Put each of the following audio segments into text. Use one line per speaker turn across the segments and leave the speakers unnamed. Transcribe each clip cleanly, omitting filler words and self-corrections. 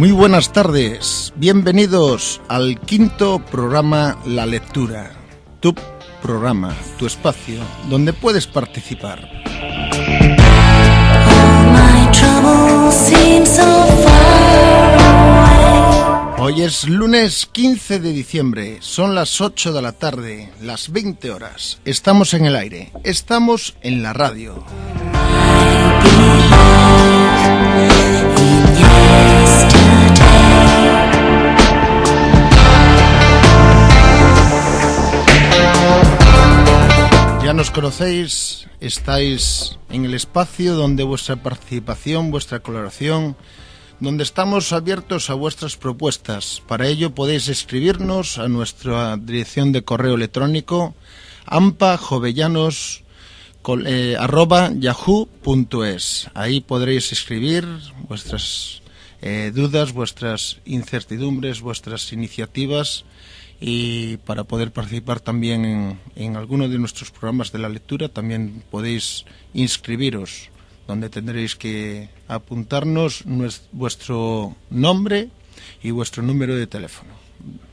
Muy buenas tardes, bienvenidos al quinto programa La Lectura, tu programa, tu espacio, donde puedes participar. Hoy es lunes 15 de diciembre, son las 8 de la tarde, las 20 horas. Estamos en el aire, estamos en la radio. Ya nos conocéis, estáis en el espacio donde vuestra participación, vuestra colaboración, donde estamos abiertos a vuestras propuestas. Para ello podéis escribirnos a nuestra dirección de correo electrónico ampajovellanos@yahoo.es. Ahí podréis escribir vuestras dudas, vuestras incertidumbres, vuestras iniciativas, y para poder participar también en alguno de nuestros programas de la lectura también podéis inscribiros, donde tendréis que apuntarnos vuestro nombre y vuestro número de teléfono,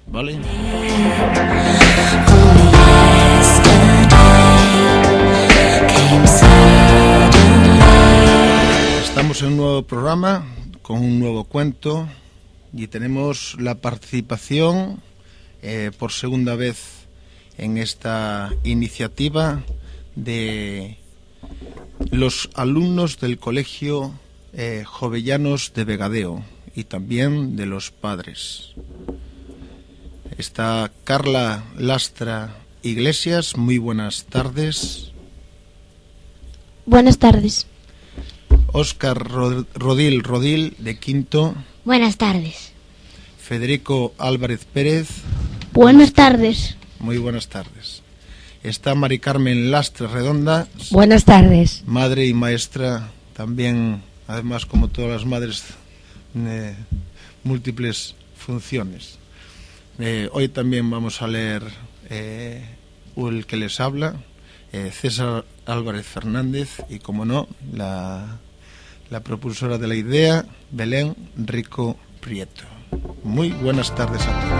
¿vale? Estamos en un nuevo programa con un nuevo cuento y tenemos la participación por segunda vez en esta iniciativa de los alumnos del Colegio Jovellanos de Vegadeo y también de los padres. Está Carla Lastra Iglesias, muy buenas tardes.
Buenas tardes.
Óscar Rodil de quinto.
Buenas tardes.
Federico Álvarez Pérez.
Buenas tardes.
Muy buenas tardes. Está Mari Carmen Lastra Redonda.
Buenas tardes.
Madre y maestra también, además como todas las madres, múltiples funciones. Hoy también vamos a leer el que les habla, César Álvarez Fernández, y como no, la propulsora de la idea, Belén Rico Prieto. Muy buenas tardes a todos.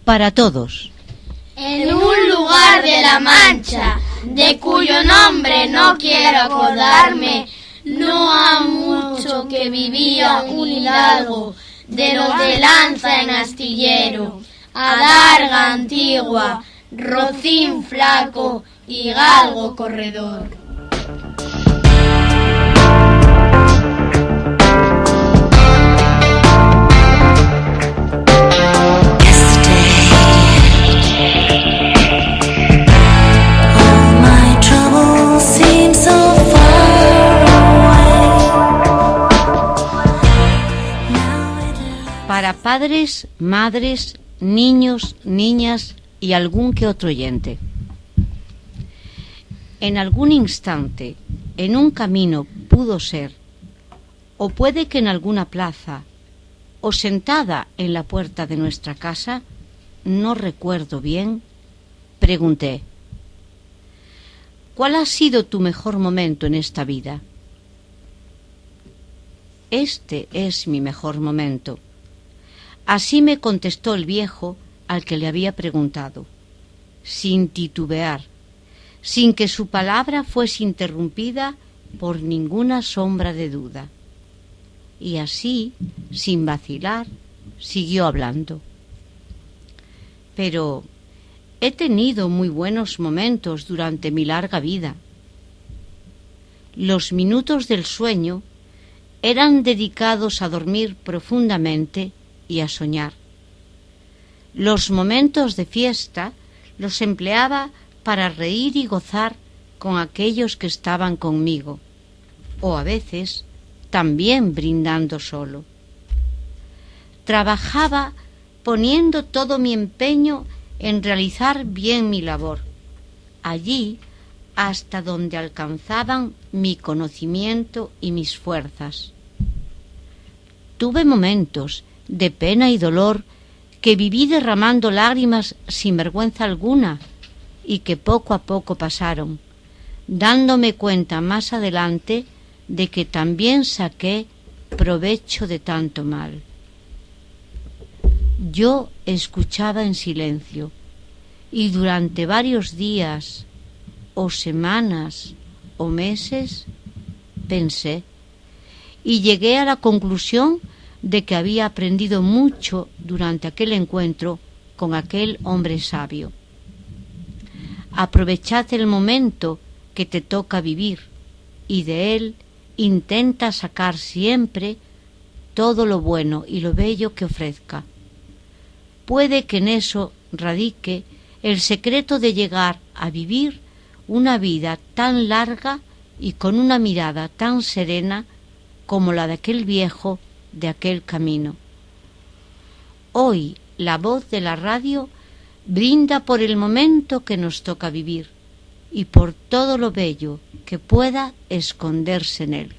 Para todos.
En un lugar de la Mancha, de cuyo nombre no quiero acordarme, no ha mucho que vivía un hidalgo, de los de lanza en astillero, adarga antigua, rocín flaco y galgo corredor.
Para padres, madres, niños, niñas y algún que otro oyente. En algún instante, en un camino pudo ser, o puede que en alguna plaza, o sentada en la puerta de nuestra casa, no recuerdo bien, pregunté: ¿cuál ha sido tu mejor momento en esta vida? Este es mi mejor momento. Así me contestó el viejo al que le había preguntado, sin titubear, sin que su palabra fuese interrumpida por ninguna sombra de duda. Y así, sin vacilar, siguió hablando. Pero he tenido muy buenos momentos durante mi larga vida. Los minutos del sueño eran dedicados a dormir profundamente y a soñar. Los momentos de fiesta los empleaba para reír y gozar con aquellos que estaban conmigo, o a veces también brindando solo. Trabajaba poniendo todo mi empeño en realizar bien mi labor. Allí, hasta donde alcanzaban mi conocimiento y mis fuerzas. Tuve momentos de pena y dolor que viví derramando lágrimas sin vergüenza alguna y que poco a poco pasaron, dándome cuenta más adelante de que también saqué provecho de tanto mal. Yo escuchaba en silencio y durante varios días o semanas o meses pensé y llegué a la conclusión de que había aprendido mucho durante aquel encuentro con aquel hombre sabio. Aprovechad el momento que te toca vivir y de él intenta sacar siempre todo lo bueno y lo bello que ofrezca. Puede que en eso radique el secreto de llegar a vivir una vida tan larga y con una mirada tan serena como la de aquel viejo de aquel camino. Hoy la voz de la radio brinda por el momento que nos toca vivir y por todo lo bello que pueda esconderse en él.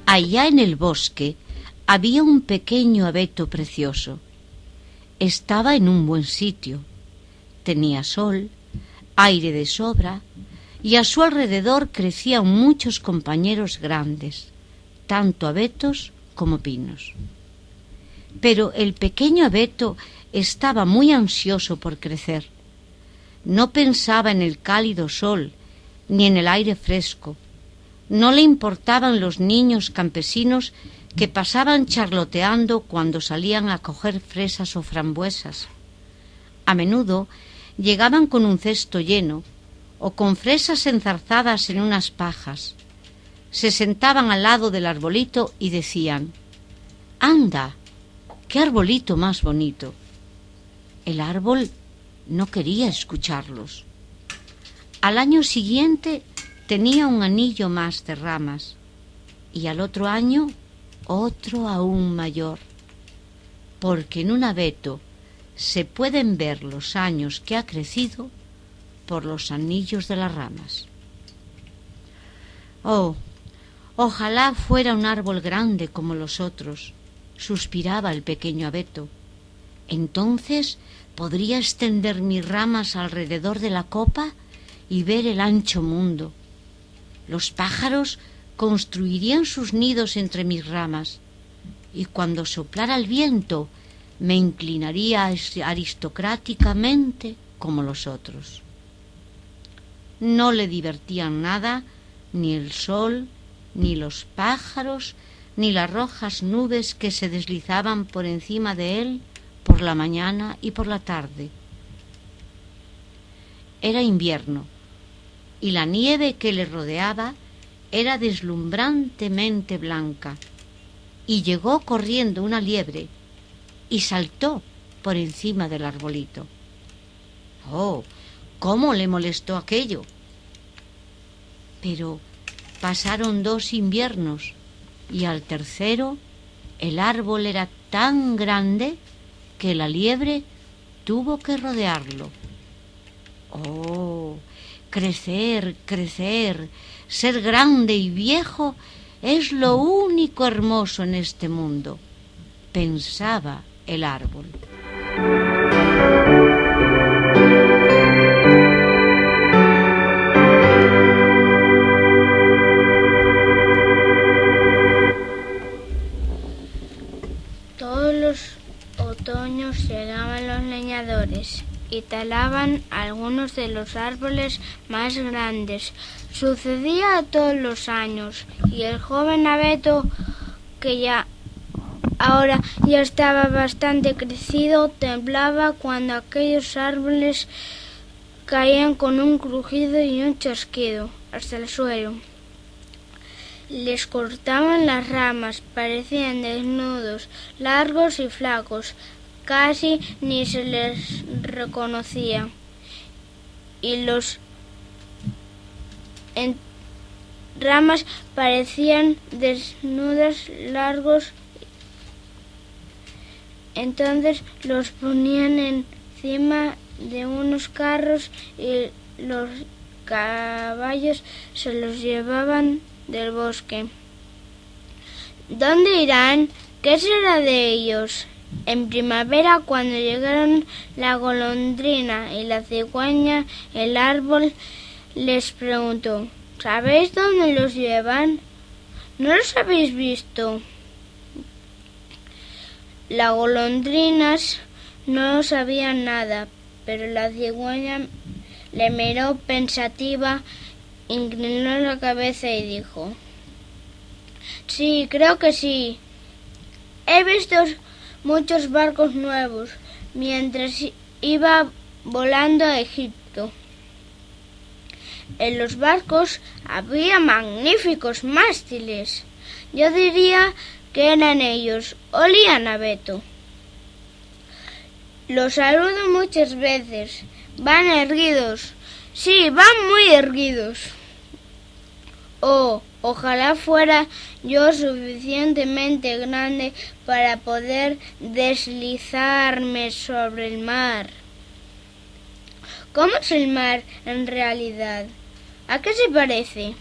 Allá en el bosque había un pequeño abeto precioso. Estaba en un buen sitio. Tenía sol, aire de sobra, y a su alrededor crecían muchos compañeros grandes, tanto abetos como pinos. Pero el pequeño abeto estaba muy ansioso por crecer. No pensaba en el cálido sol ni en el aire fresco. No le importaban los niños campesinos que pasaban charloteando cuando salían a coger fresas o frambuesas. A menudo llegaban con un cesto lleno o con fresas enzarzadas en unas pajas. Se sentaban al lado del arbolito y decían: «¡Anda! ¡Qué arbolito más bonito!». El árbol no quería escucharlos. Al año siguiente tenía un anillo más de ramas y al otro año otro aún mayor, porque en un abeto se pueden ver los años que ha crecido por los anillos de las ramas. «Oh, ojalá fuera un árbol grande como los otros», suspiraba el pequeño abeto. «Entonces podría extender mis ramas alrededor de la copa y ver el ancho mundo. Los pájaros construirían sus nidos entre mis ramas y cuando soplara el viento me inclinaría aristocráticamente como los otros». No le divertían nada ni el sol, ni los pájaros, ni las rojas nubes que se deslizaban por encima de él por la mañana y por la tarde. Era invierno y la nieve que le rodeaba era deslumbrantemente blanca, y llegó corriendo una liebre y saltó por encima del arbolito. ¡Oh! ¿Cómo le molestó aquello? Pero pasaron 2 inviernos y al tercero el árbol era tan grande que la liebre tuvo que rodearlo. ¡Oh! Crecer, crecer, ser grande y viejo es lo único hermoso en este mundo, pensaba el árbol.
Todos los otoños llegaban los leñadores
y talaban algunos de los árboles más grandes. Sucedía todos los años, y el joven abeto, que ahora ya estaba bastante crecido, temblaba cuando aquellos árboles caían con un crujido y un chasquido hasta el suelo. Les cortaban las ramas, parecían desnudos, largos y flacos, casi ni se les reconocía, y los ramas parecían desnudas, largos. Entonces los ponían encima de unos carros y los caballos se los llevaban del bosque. ¿Dónde irán? ¿Qué será de ellos? En primavera, cuando llegaron la golondrina y la cigüeña, el árbol les preguntó: ¿sabéis dónde los llevan? ¿No los habéis visto? Las golondrinas no sabían nada, pero la cigüeña le miró pensativa, inclinó la cabeza y dijo: sí, creo que sí. He visto muchos barcos nuevos mientras iba volando a Egipto. En los barcos había magníficos mástiles. Yo diría que eran ellos. Olían a abeto. Los saludo muchas veces. Van erguidos. Sí, van muy erguidos. Oh, ojalá fuera yo suficientemente grande para poder deslizarme sobre el mar. ¿Cómo es el mar en realidad? ¿A qué se parece?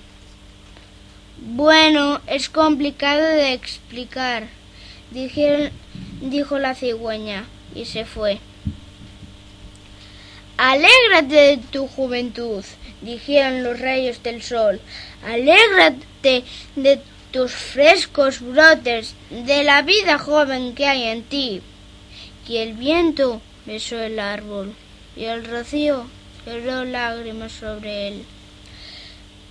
Bueno, es complicado de explicar, dijo la cigüeña, y se fue. Alégrate de tu juventud, dijeron los rayos del sol. Alégrate de tus frescos brotes, de la vida joven que hay en ti. Y el viento besó el árbol, y el rocío lloró lágrimas sobre él.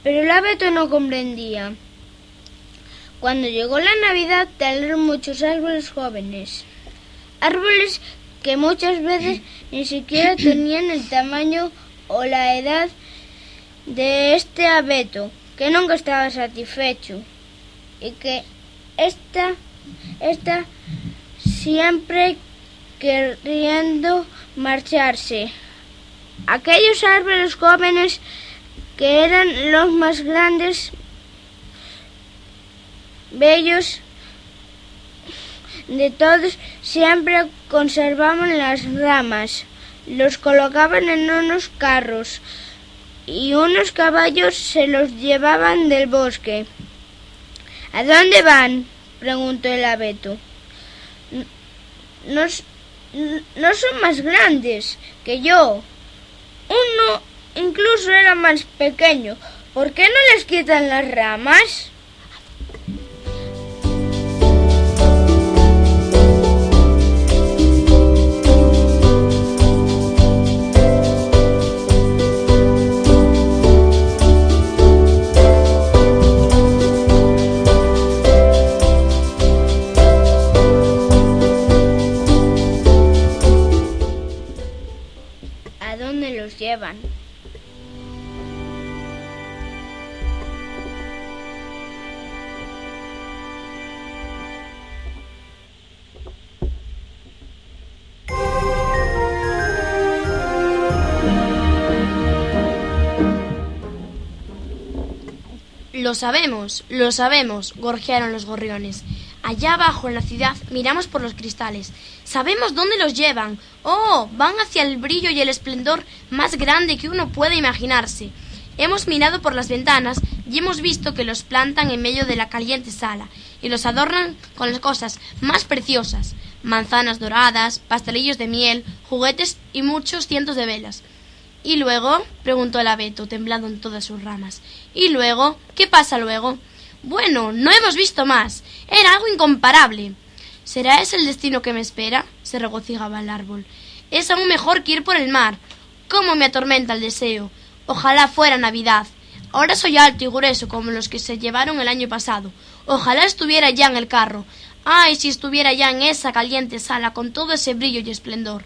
Pero el abeto no comprendía. Cuando llegó la Navidad, talaron muchos árboles jóvenes, árboles que muchas veces ni siquiera tenían el tamaño o la edad de este abeto, que nunca estaba satisfecho, y que está siempre queriendo marcharse. Aquellos árboles jóvenes, que eran los más grandes, bellos de todos, siempre conservaban las ramas, los colocaban en unos carros y unos caballos se los llevaban del bosque. ¿A dónde van?, preguntó el abeto. No son más grandes que yo. Uno incluso era más pequeño. ¿Por qué no les quitan las ramas? ¿A dónde los llevan?
Lo sabemos, gorjearon los gorriones. Allá abajo en la ciudad miramos por los cristales. Sabemos dónde los llevan. ¡Oh! Van hacia el brillo y el esplendor más grande que uno puede imaginarse. Hemos mirado por las ventanas y hemos visto que los plantan en medio de la caliente sala y los adornan con las cosas más preciosas: manzanas doradas, pastelillos de miel, juguetes y muchos cientos de velas. ¿Y luego?, preguntó el abeto, temblando en todas sus ramas. ¿Y luego? ¿Qué pasa luego? Bueno, no hemos visto más. Era algo incomparable. ¿Será ese el destino que me espera?, se regocijaba el árbol. Es aún mejor que ir por el mar. ¡Cómo me atormenta el deseo! Ojalá fuera Navidad. Ahora soy alto y grueso como los que se llevaron el año pasado. Ojalá estuviera ya en el carro. ¡Ay, si estuviera ya en esa caliente sala con todo ese brillo y esplendor!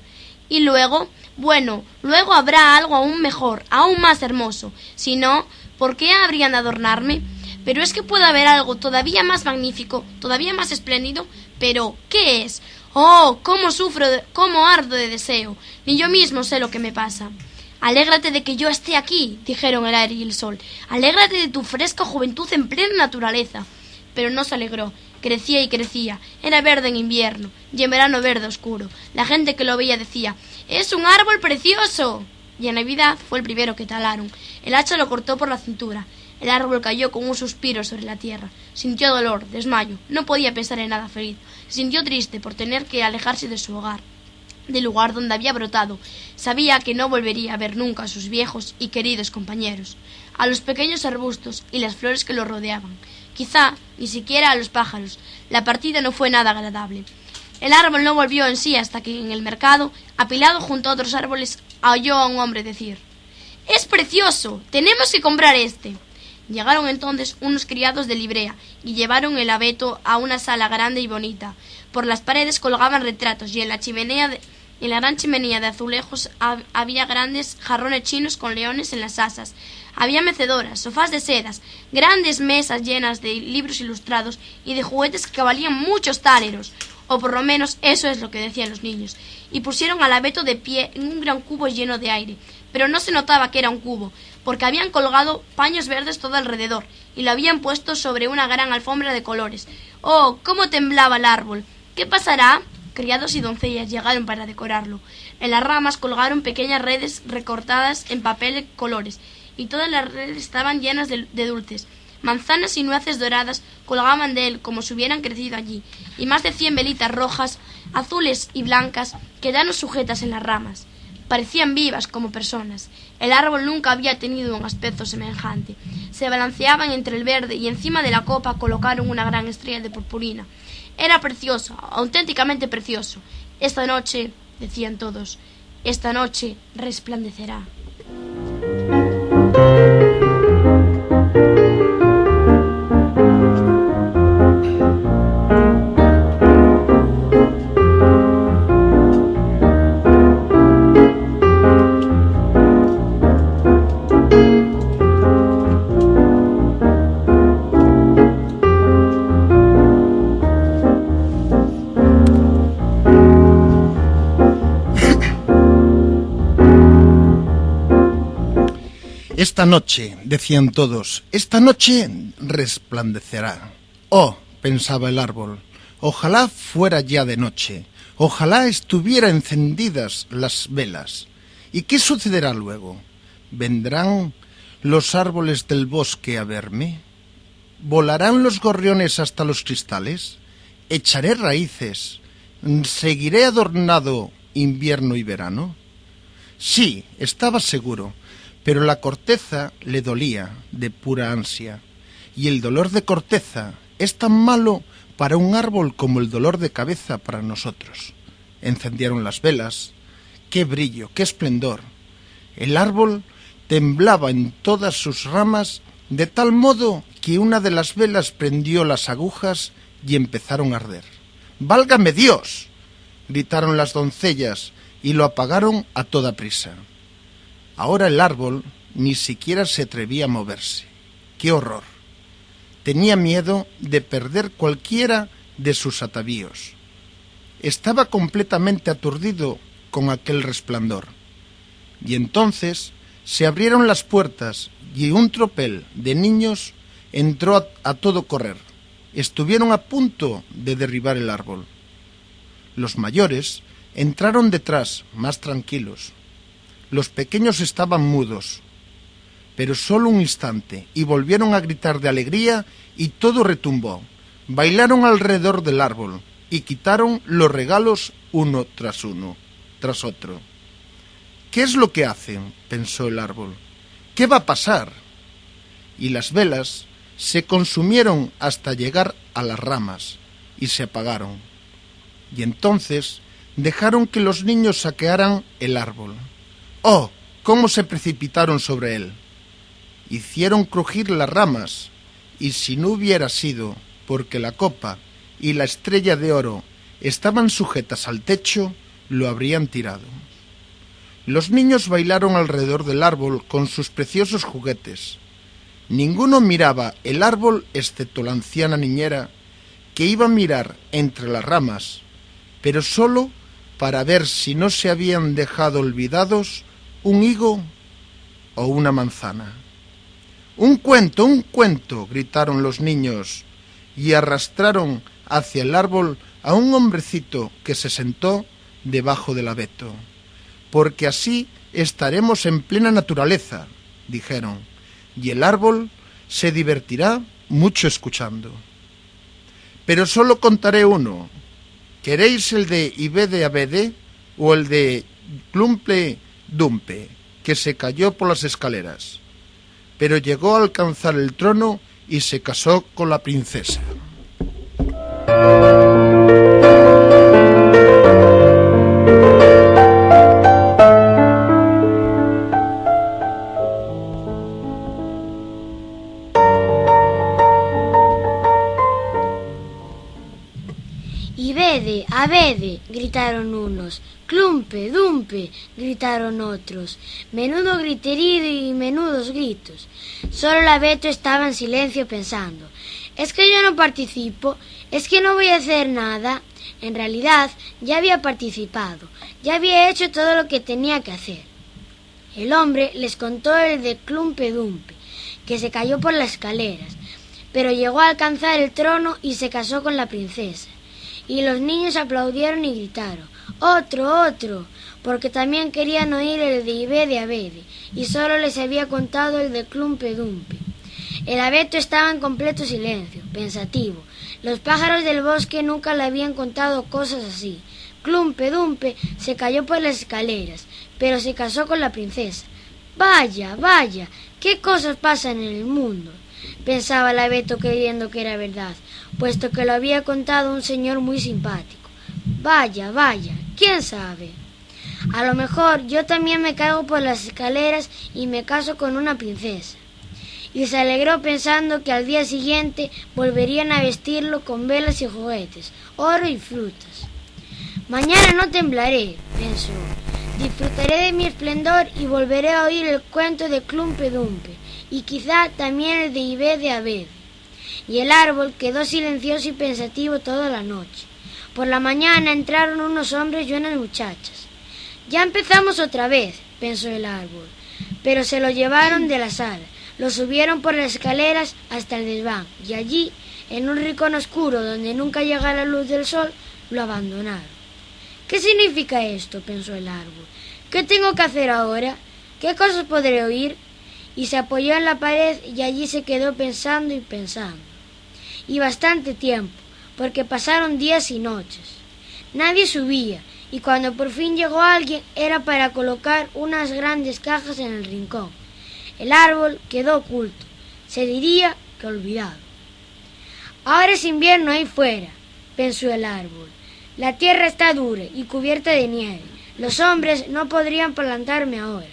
Y luego, bueno, luego habrá algo aún mejor, aún más hermoso. Si no, ¿por qué habrían de adornarme? Pero es que puede haber algo todavía más magnífico, todavía más espléndido. Pero, ¿qué es? ¡Oh, cómo sufro, cómo ardo de deseo! Ni yo mismo sé lo que me pasa. Alégrate de que yo esté aquí, dijeron el aire y el sol. Alégrate de tu fresca juventud en plena naturaleza. Pero no se alegró. Crecía y crecía. Era verde en invierno y en verano verde oscuro. La gente que lo veía decía: ¡es un árbol precioso! Y en Navidad fue el primero que talaron. El hacha lo cortó por la cintura. El árbol cayó con un suspiro sobre la tierra. Sintió dolor, desmayo. No podía pensar en nada feliz. Se sintió triste por tener que alejarse de su hogar, del lugar donde había brotado. Sabía que no volvería a ver nunca a sus viejos y queridos compañeros, a los pequeños arbustos y las flores que lo rodeaban. Quizá ni siquiera a los pájaros. La partida no fue nada agradable. El árbol no volvió en sí hasta que en el mercado, apilado junto a otros árboles, oyó a un hombre decir: ¡es precioso! ¡Tenemos que comprar este! Llegaron entonces unos criados de Librea y llevaron el abeto a una sala grande y bonita. Por las paredes colgaban retratos y en la gran chimenea de azulejos había grandes jarrones chinos con leones en las asas. Había mecedoras, sofás de sedas, grandes mesas llenas de libros ilustrados y de juguetes que valían muchos táleros, o por lo menos eso es lo que decían los niños. Y pusieron al abeto de pie en un gran cubo lleno de aire, pero no se notaba que era un cubo, porque habían colgado paños verdes todo alrededor y lo habían puesto sobre una gran alfombra de colores. ¡Oh, cómo temblaba el árbol! ¿Qué pasará? Criados y doncellas llegaron para decorarlo. En las ramas colgaron pequeñas redes recortadas en papel de colores, y todas las redes estaban llenas de dulces. Manzanas y nueces doradas colgaban de él como si hubieran crecido allí, y más de 100 velitas rojas, azules y blancas quedaron sujetas en las ramas. Parecían vivas como personas. El árbol nunca había tenido un aspecto semejante. Se balanceaban entre el verde y encima de la copa colocaron una gran estrella de purpurina. Era precioso, auténticamente precioso. Esta noche, decían todos, esta noche resplandecerá.
Esta noche, decían todos, esta noche resplandecerá. Oh, pensaba el árbol, ojalá fuera ya de noche, ojalá estuviera encendidas las velas. ¿Y qué sucederá luego? ¿Vendrán los árboles del bosque a verme? ¿Volarán los gorriones hasta los cristales? ¿Echaré raíces? ¿Seguiré adornado invierno y verano? Sí, estaba seguro. Pero la corteza le dolía de pura ansia, y el dolor de corteza es tan malo para un árbol como el dolor de cabeza para nosotros. Encendieron las velas. ¡Qué brillo, qué esplendor! El árbol temblaba en todas sus ramas de tal modo que una de las velas prendió las agujas y empezaron a arder. ¡Válgame Dios!, gritaron las doncellas y lo apagaron a toda prisa. Ahora el árbol ni siquiera se atrevía a moverse. ¡Qué horror! Tenía miedo de perder cualquiera de sus atavíos. Estaba completamente aturdido con aquel resplandor. Y entonces se abrieron las puertas y un tropel de niños entró a todo correr. Estuvieron a punto de derribar el árbol. Los mayores entraron detrás, más tranquilos. Los pequeños estaban mudos, pero solo un instante, y volvieron a gritar de alegría y todo retumbó. Bailaron alrededor del árbol y quitaron los regalos uno tras otro. ¿Qué es lo que hacen?, pensó el árbol. ¿Qué va a pasar? Y las velas se consumieron hasta llegar a las ramas y se apagaron. Y entonces dejaron que los niños saquearan el árbol. ¡Oh! ¡Cómo se precipitaron sobre él! Hicieron crujir las ramas, y si no hubiera sido porque la copa y la estrella de oro estaban sujetas al techo, lo habrían tirado. Los niños bailaron alrededor del árbol con sus preciosos juguetes. Ninguno miraba el árbol excepto la anciana niñera, que iba a mirar entre las ramas, pero solo para ver si no se habían dejado olvidados un higo o una manzana. ¡Un cuento, un cuento!, gritaron los niños, y arrastraron hacia el árbol a un hombrecito que se sentó debajo del abeto. «Porque así estaremos en plena naturaleza», dijeron, «y el árbol se divertirá mucho escuchando». «Pero solo contaré uno. ¿Queréis el de Ibede Abede o el de Clumpe Dumpe, que se cayó por las escaleras, pero llegó a alcanzar el trono y se casó con la princesa?»
«Ibede, abede», gritaron unos. «Clumpe, dumpe», gritaron otros. Menudo griterío y menudos gritos. Solo el abeto estaba en silencio pensando. «¿Es que yo no participo? ¿Es que no voy a hacer nada?» En realidad, ya había participado. Ya había hecho todo lo que tenía que hacer. El hombre les contó el de Clumpe Dumpe, que se cayó por las escaleras, pero llegó a alcanzar el trono y se casó con la princesa. Y los niños aplaudieron y gritaron: «¡Otro, otro!», porque también querían oír el de Ibede Abede, y solo les había contado el de Clumpe Dumpe. El abeto estaba en completo silencio, pensativo. Los pájaros del bosque nunca le habían contado cosas así. Clumpe Dumpe se cayó por las escaleras, pero se casó con la princesa. «Vaya, vaya, qué cosas pasan en el mundo», pensaba el abeto, creyendo que era verdad, puesto que lo había contado un señor muy simpático. «Vaya, vaya, quién sabe. A lo mejor yo también me caigo por las escaleras y me caso con una princesa». Y se alegró pensando que al día siguiente volverían a vestirlo con velas y juguetes, oro y frutas. «Mañana no temblaré», pensó. «Disfrutaré de mi esplendor y volveré a oír el cuento de Clumpe Dumpe, y quizá también el de Ibede Abede». Y el árbol quedó silencioso y pensativo toda la noche. Por la mañana entraron unos hombres y unas muchachas. «Ya empezamos otra vez», pensó el árbol, pero se lo llevaron de la sala. Lo subieron por las escaleras hasta el desván, y allí, en un rincón oscuro donde nunca llega la luz del sol, lo abandonaron. «¿Qué significa esto?», pensó el árbol. «¿Qué tengo que hacer ahora? ¿Qué cosas podré oír?». Y se apoyó en la pared y allí se quedó pensando y pensando. Y bastante tiempo, porque pasaron días y noches. Nadie subía, y cuando por fin llegó alguien era para colocar unas grandes cajas en el rincón. El árbol quedó oculto, se diría que olvidado. «Ahora es invierno ahí fuera», pensó el árbol. «La tierra está dura y cubierta de nieve. Los hombres no podrían plantarme ahora.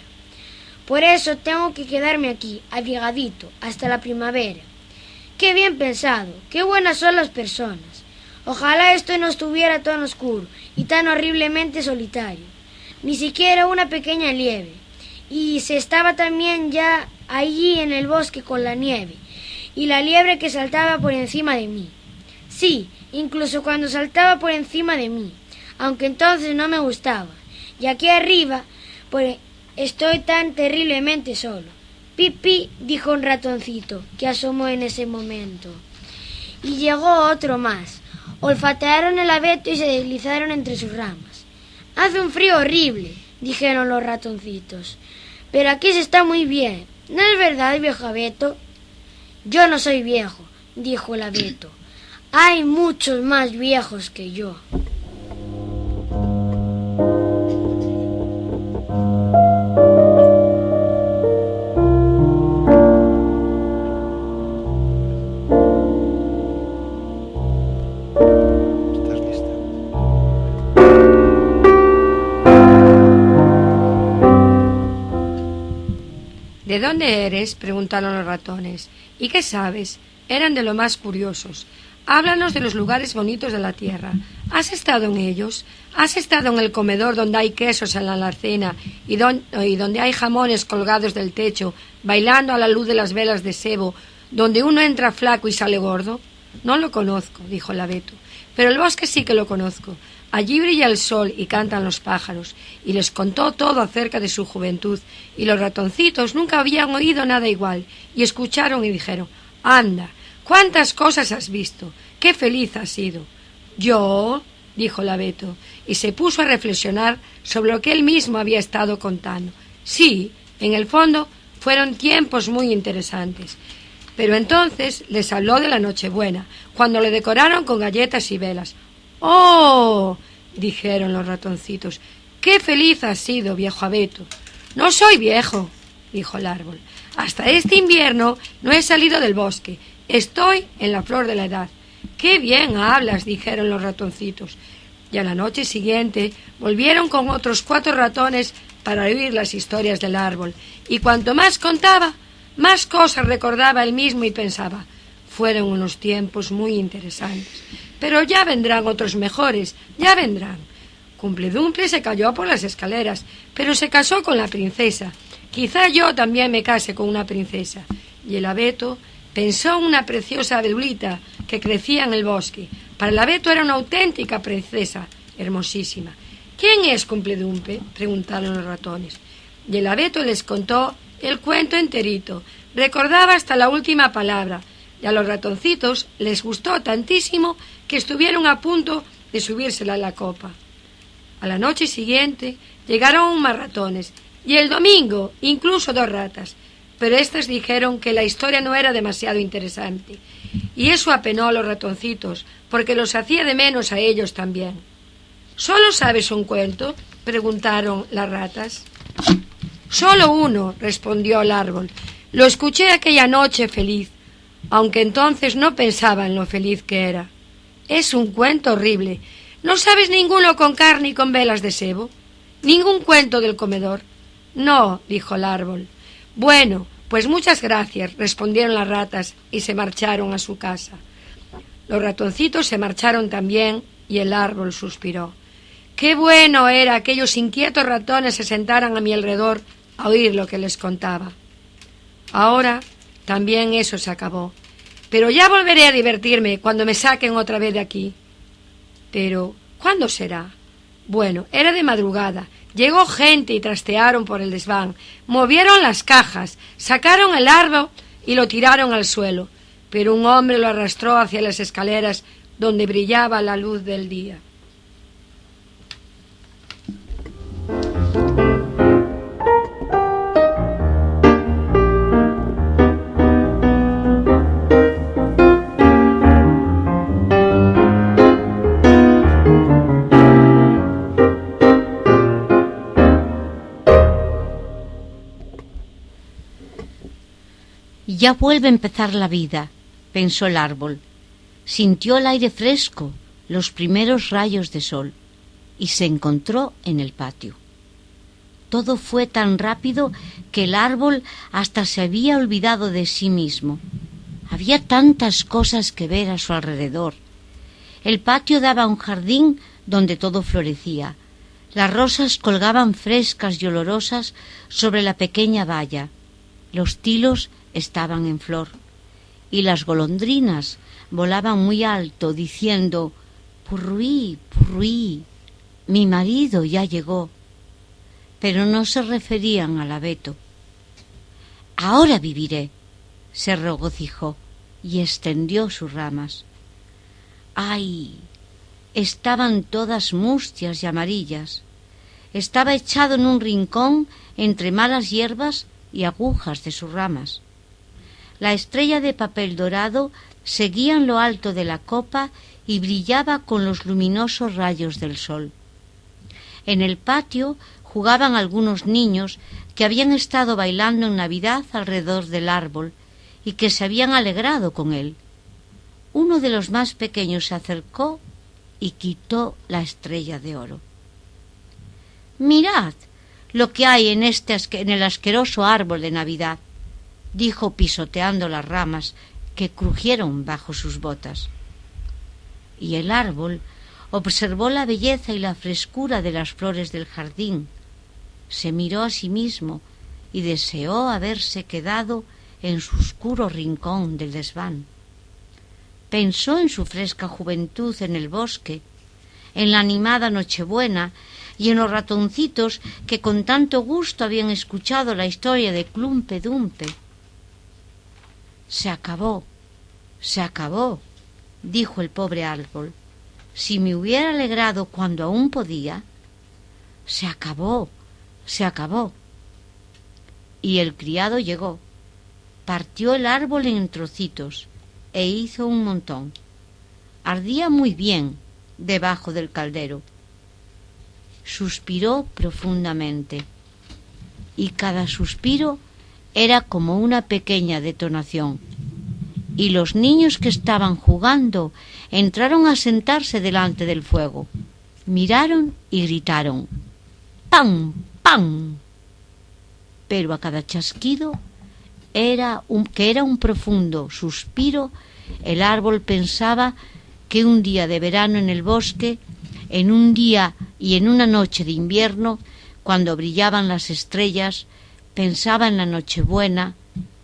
Por eso tengo que quedarme aquí, abrigadito, hasta la primavera. Qué bien pensado, qué buenas son las personas. Ojalá esto no estuviera tan oscuro y tan horriblemente solitario. Ni siquiera una pequeña liebre. Y se estaba también ya allí en el bosque con la nieve, y la liebre que saltaba por encima de mí. Sí, incluso cuando saltaba por encima de mí, aunque entonces no me gustaba. Y aquí arriba, pues, estoy tan terriblemente solo». «Pipi», dijo un ratoncito que asomó en ese momento. Y llegó otro más. Olfatearon el abeto y se deslizaron entre sus ramas. «Hace un frío horrible», dijeron los ratoncitos, «pero aquí se está muy bien. ¿No es verdad, viejo abeto?» «Yo no soy viejo», dijo el abeto. «Hay muchos más viejos que yo».
¿De dónde eres?, preguntaron los ratones. ¿Y qué sabes? Eran de lo más curiosos. Háblanos de los lugares bonitos de la tierra. ¿Has estado en ellos? ¿Has estado en el comedor donde hay quesos en la alacena y donde hay jamones colgados del techo, bailando a la luz de las velas de sebo, donde uno entra flaco y sale gordo? No lo conozco, dijo el abeto, pero el bosque sí que lo conozco. Allí brilla el sol y cantan los pájaros. Y les contó todo acerca de su juventud, y los ratoncitos nunca habían oído nada igual, y escucharon y dijeron: «Anda, ¿cuántas cosas has visto? ¡Qué feliz has sido!». «¿Yo?», dijo el abeto, y se puso a reflexionar sobre lo que él mismo había estado contando. Sí, en el fondo fueron tiempos muy interesantes. Pero entonces les habló de la Nochebuena, cuando le decoraron con galletas y velas. «¡Oh!», dijeron los ratoncitos, «qué feliz has sido, viejo abeto». «No soy viejo», dijo el árbol. «Hasta este invierno no he salido del bosque. Estoy en la flor de la edad». «¡Qué bien hablas!», dijeron los ratoncitos. Y a la noche siguiente volvieron con otros 4 ratones para oír las historias del árbol. Y cuanto más contaba, más cosas recordaba él mismo y pensaba: fueron unos tiempos muy interesantes. Pero ya vendrán otros mejores, ya vendrán. Cumpledumple se cayó por las escaleras, pero se casó con la princesa. Quizá yo también me case con una princesa. Y el abeto pensó en una preciosa abedulita que crecía en el bosque. Para el abeto era una auténtica princesa, hermosísima. «¿Quién es Cumpledumple?», preguntaron los ratones. Y el abeto les contó el cuento enterito. Recordaba hasta la última palabra. Y a los ratoncitos les gustó tantísimo que estuvieron a punto de subírsela a la copa. A la noche siguiente llegaron más ratones, y el domingo incluso 2 ratas, pero éstas dijeron que la historia no era demasiado interesante, y eso apenó a los ratoncitos, porque los hacía de menos a ellos también. «¿Solo sabes un cuento?», preguntaron las ratas. «Solo uno», respondió el árbol. «Lo escuché aquella noche feliz, aunque entonces no pensaba en lo feliz que era. Es un cuento horrible. ¿No sabes ninguno con carne y con velas de sebo? ¿Ningún cuento del comedor?». «No», dijo el árbol. «Bueno, pues muchas gracias», respondieron las ratas y se marcharon a su casa. Los ratoncitos se marcharon también y el árbol suspiró. «Qué bueno era aquellos inquietos ratones se sentaran a mi alrededor a oír lo que les contaba. Ahora también eso se acabó. Pero ya volveré a divertirme cuando me saquen otra vez de aquí». «Pero, ¿cuándo será?». «Bueno, era de madrugada. Llegó gente y trastearon por el desván. Movieron las cajas, sacaron el árbol y lo tiraron al suelo. Pero un hombre lo arrastró hacia las escaleras donde brillaba la luz del día».
Ya vuelve a empezar la vida, pensó el árbol. Sintió el aire fresco, los primeros rayos de sol, y se encontró en el patio. Todo fue tan rápido que el árbol hasta se había olvidado de sí mismo. Había tantas cosas que ver a su alrededor. El patio daba a un jardín donde todo florecía. Las rosas colgaban frescas y olorosas sobre la pequeña valla. Los tilos estaban en flor, y las golondrinas volaban muy alto diciendo: «Purruí, purruí, mi marido ya llegó». Pero no se referían al abeto. «Ahora viviré», se regocijó y extendió sus ramas. ¡Ay! Estaban todas mustias y amarillas. Estaba echado en un rincón entre malas hierbas y agujas de sus ramas. La estrella de papel dorado seguía en lo alto de la copa y brillaba con los luminosos rayos del sol. En el patio jugaban algunos niños que habían estado bailando en Navidad alrededor del árbol y que se habían alegrado con él. Uno de los más pequeños se acercó y quitó la estrella de oro. «Mirad, lo que hay en el asqueroso árbol de Navidad, dijo pisoteando las ramas que crujieron bajo sus botas. Y el árbol observó la belleza y la frescura de las flores del jardín, se miró a sí mismo y deseó haberse quedado en su oscuro rincón del desván. Pensó en su fresca juventud en el bosque, en la animada Nochebuena y en los ratoncitos que con tanto gusto habían escuchado la historia de Clumpe Dumpe. Se acabó, dijo el pobre árbol. Si me hubiera alegrado cuando aún podía. Se acabó. Y el criado llegó, partió el árbol en trocitos e hizo un montón. Ardía muy bien debajo del caldero. Suspiró profundamente, y cada suspiro era como una pequeña detonación. Y los niños que estaban jugando entraron a sentarse delante del fuego, miraron y gritaron ¡pam, pam! Pero a cada chasquido era un profundo suspiro, el árbol pensaba que un día de verano en el bosque, en un día y en una noche de invierno, cuando brillaban las estrellas, pensaba en la Nochebuena,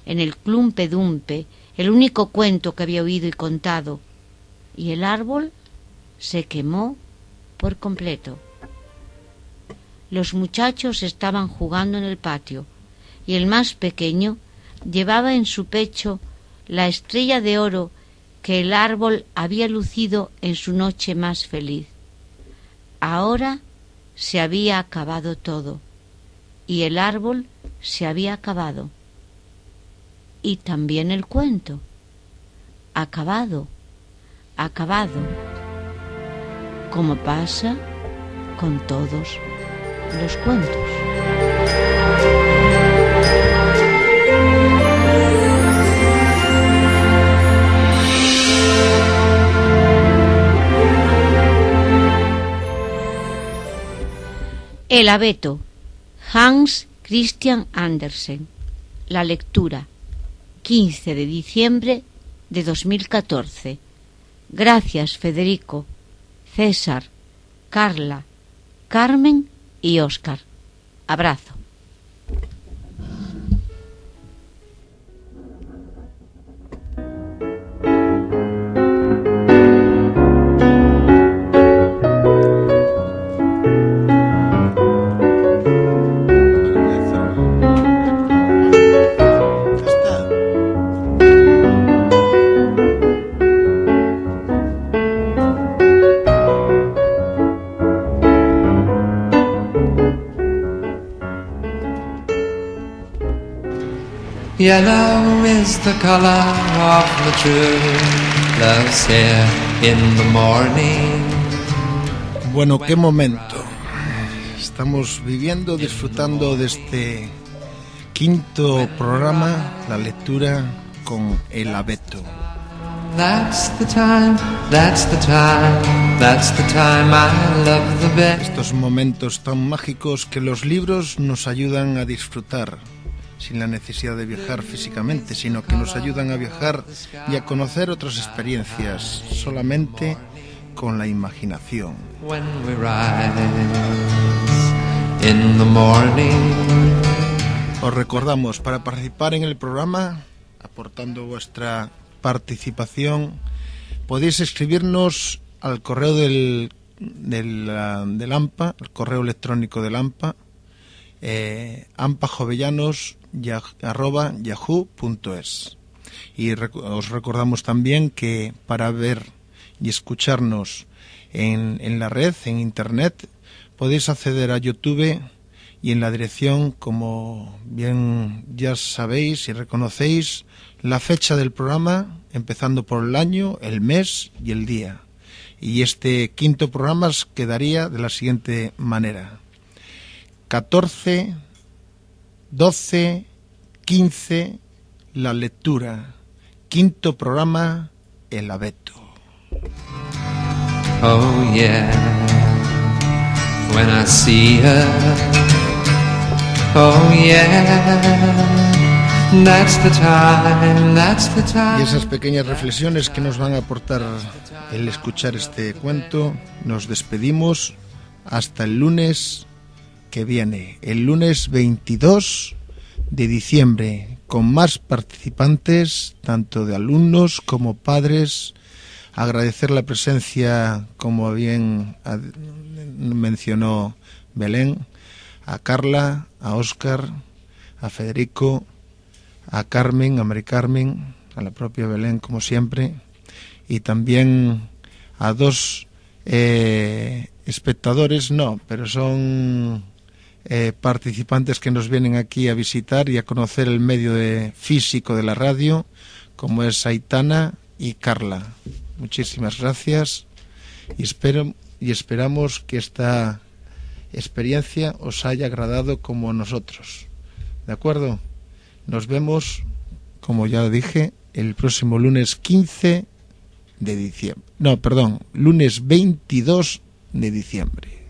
en el Clumpe Dumpe, el único cuento que había oído y contado, y el árbol se quemó por completo. Los muchachos estaban jugando en el patio, y el más pequeño llevaba en su pecho la estrella de oro que el árbol había lucido en su noche más feliz. Ahora se había acabado todo, y el árbol se había acabado. Y también el cuento. Acabado, como pasa con todos los cuentos. El abeto, Hans Christian Andersen. La lectura, 15 de diciembre de 2014. Gracias, Federico, César, Carla, Carmen y Óscar. Abrazo.
Yellow is the color of the true love's hair in the morning.
Bueno, qué momento. Estamos viviendo, disfrutando de este quinto programa, la lectura con el abeto.
That's the time, that's the time, that's the time I love the best.
Estos momentos tan mágicos que los libros nos ayudan a disfrutar, sin la necesidad de viajar físicamente, sino que nos ayudan a viajar y a conocer otras experiencias solamente con la imaginación.
When we rise in the morning.
Os recordamos, para participar en el programa, aportando vuestra participación, podéis escribirnos al correo del AMPA, el correo electrónico del AMPA, ampajovellanos@yahoo.es. Y os recordamos también que para ver y escucharnos en la red, en internet, podéis acceder a YouTube y en la dirección, como bien ya sabéis y reconocéis, la fecha del programa, empezando por el año, el mes y el día. Y este quinto programa quedaría de la siguiente manera: 14, 12, 15, la lectura. Quinto programa, el abeto.
Oh yeah, when I see her Oh yeah, that's the time, that's the time.
Y esas pequeñas reflexiones que nos van a aportar el escuchar este cuento, nos despedimos hasta el lunes que viene, el lunes 22 de diciembre, con más participantes, tanto de alumnos como padres. Agradecer la presencia, como bien mencionó Belén, a Carla, a Óscar, a Federico, a Carmen, a Mari Carmen, a la propia Belén, como siempre, y también a dos espectadores, no, pero son participantes que nos vienen aquí a visitar y a conocer el medio físico de la radio, como es Aitana y Carla. Muchísimas gracias y esperamos que esta experiencia os haya agradado como a nosotros. ¿De acuerdo? Nos vemos, como ya dije, el próximo lunes 15 de diciembre. No, perdón, lunes 22 de diciembre.